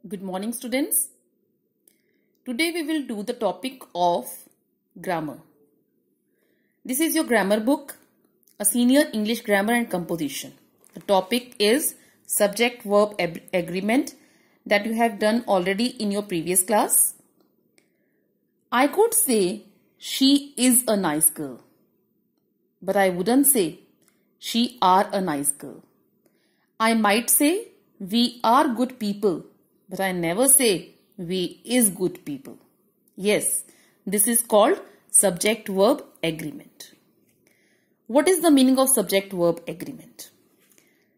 Good morning, students. Today we will do the topic of grammar. This is your grammar book, a senior English grammar and composition. The topic is subject-verb agreement that you have done already in your previous class. I could say she is a nice girl, but I wouldn't say she are a nice girl. I might say we are good people, but I never say we is good people. Yes, this is called subject-verb agreement. What is the meaning of subject-verb agreement?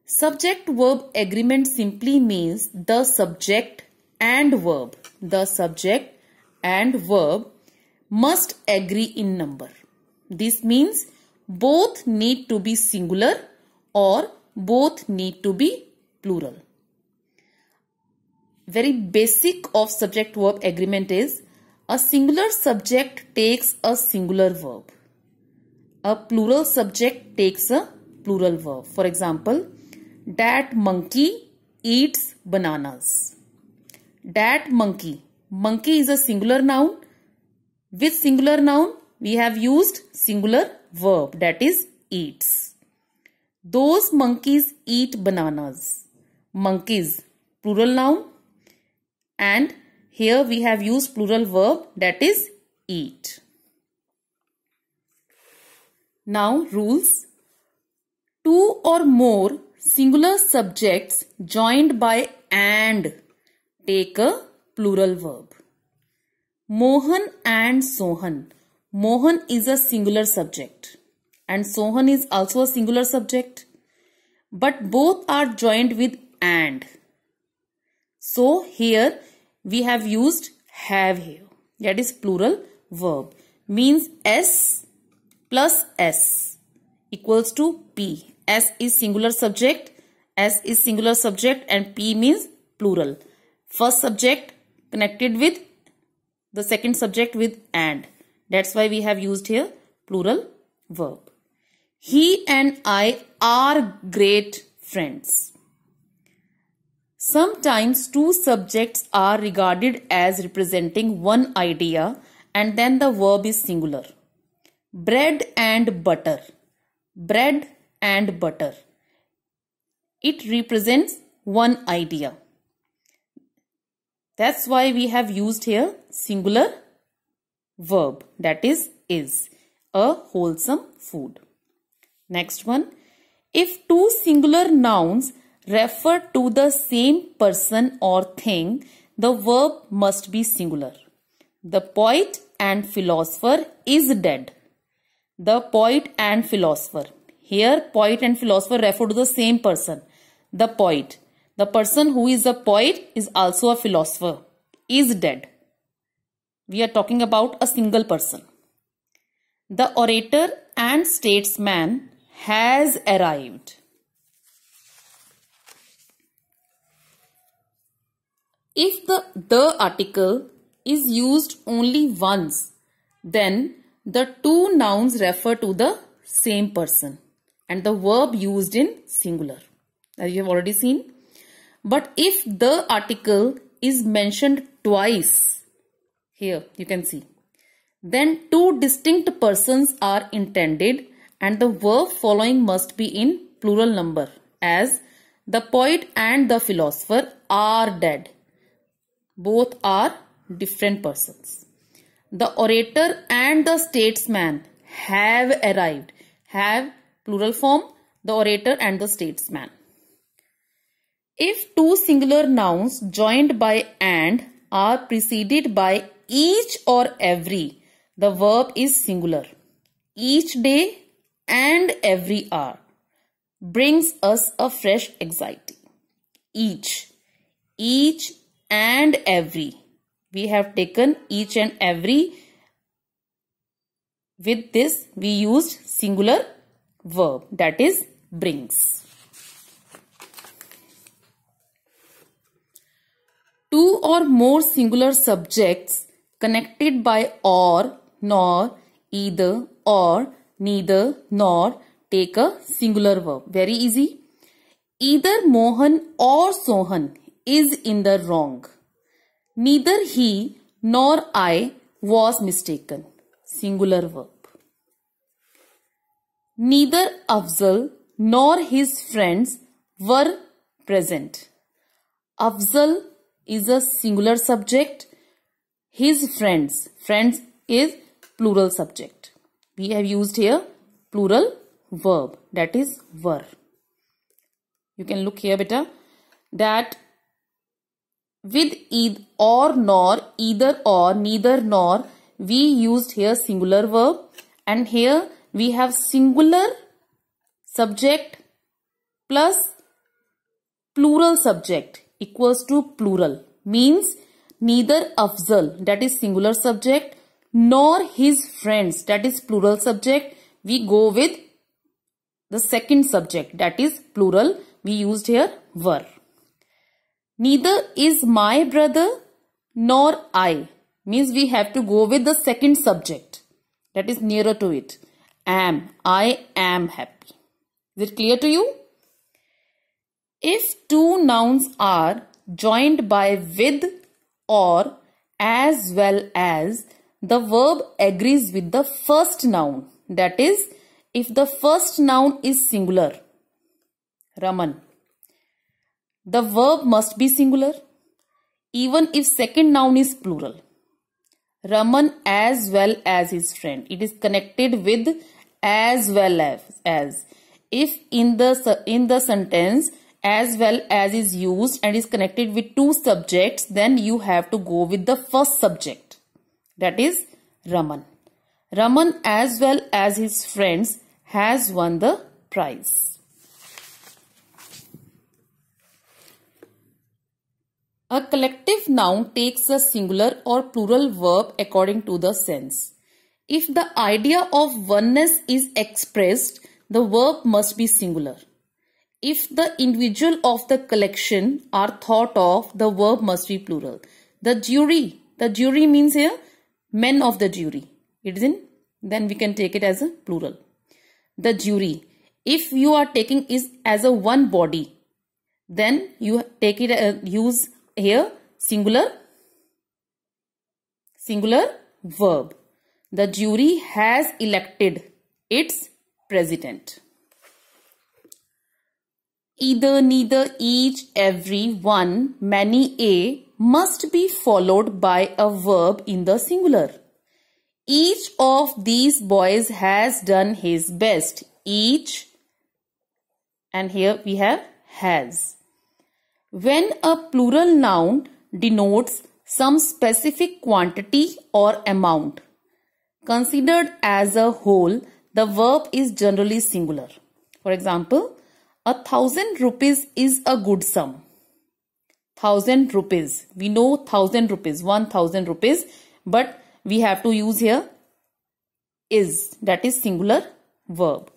Subject-verb agreement simply means the subject and verb. The subject and verb must agree in number. This means both need to be singular or both need to be plural. Very basic of subject-verb agreement is a singular subject takes a singular verb. A plural subject takes a plural verb. For example, that monkey eats bananas. That monkey. Monkey is a singular noun. With singular noun, we have used singular verb, that is eats. Those monkeys eat bananas. Monkeys, plural noun. And here we have used plural verb, that is eat. Now rules. Two or more singular subjects joined by and take a plural verb. Mohan and Sohan. Mohan is a singular subject and Sohan is also a singular subject, but both are joined with and. So here we have used have here, that is plural verb, means S plus S equals to P. S is singular subject, and P means plural. First subject connected with the second subject with and. That's why we have used here plural verb. He and I are great friends. Sometimes two subjects are regarded as representing one idea and then the verb is singular. Bread and butter. Bread and butter. It represents one idea. That's why we have used here singular verb, that is a wholesome food. Next one. If two singular nouns refer to the same person or thing, the verb must be singular. The poet and philosopher is dead. The poet and philosopher. Here poet and philosopher refer to the same person. The poet. The person who is a poet is also a philosopher. Is dead. We are talking about a single person. The orator and statesman has arrived. If the article is used only once, then the two nouns refer to the same person and the verb used in singular, as you have already seen. But if the article is mentioned twice, here you can see, then two distinct persons are intended and the verb following must be in plural number, as the poet and the philosopher are dead. Both are different persons. The orator and the statesman have arrived. Have plural form, the orator and the statesman. If two singular nouns joined by and are preceded by each or every, the verb is singular. Each day and every hour brings us a fresh anxiety. Each and every. We have taken each and every. With this we used singular verb, that is brings. Two or more singular subjects connected by or, nor, either, or, neither, nor take a singular verb. Very easy. Either Mohan or Sohan is in the wrong. Neither he nor I was mistaken. Singular verb. Neither Afzal nor his friends were present. Afzal is a singular subject. His friends. Friends is plural subject. We have used here plural verb, that is were. You can look here beta, that with either or nor, either or, neither nor, we used here singular verb, and here we have singular subject plus plural subject equals to plural, means neither Afzal, that is singular subject, nor his friends, that is plural subject. We go with the second subject, that is plural. We used here were. Neither is my brother nor I, means we have to go with the second subject, that is nearer to it. Am. I am happy. Is it clear to you? If two nouns are joined by with or as well as, the verb agrees with the first noun. That is, if the first noun is singular, Raman, the verb must be singular, even if second noun is plural. Raman as well as his friend. It is connected with as well as. If in the sentence as well as is used and is connected with two subjects, then you have to go with the first subject, that is Raman. Raman as well as his friends has won the prize. A collective noun takes a singular or plural verb according to the sense. If the idea of oneness is expressed, the verb must be singular. If the individual of the collection are thought of, the verb must be plural. The jury means here men of the jury. It is in, then we can take it as a plural. The jury. If you are taking is as a one body, then you take it use here singular verb. The jury has elected its president. Either, neither, each, every, one, many, a must be followed by a verb in the singular. Each of these boys has done his best. Each, and here we have has. When a plural noun denotes some specific quantity or amount considered as a whole, the verb is generally singular. For example, 1,000 rupees is a good sum. 1,000 rupees. We know 1,000 rupees, 1,000 rupees, but we have to use here is, that is singular verb.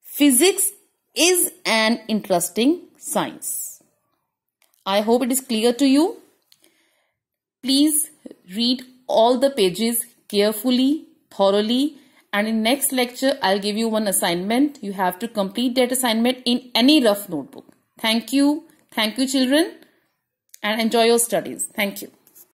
Physics is an interesting science. I hope it is clear to you. Please read all the pages carefully, thoroughly, and in next lecture I'll give you one assignment. You have to complete that assignment in any rough notebook. Thank you. Thank you, children, and enjoy your studies. Thank you.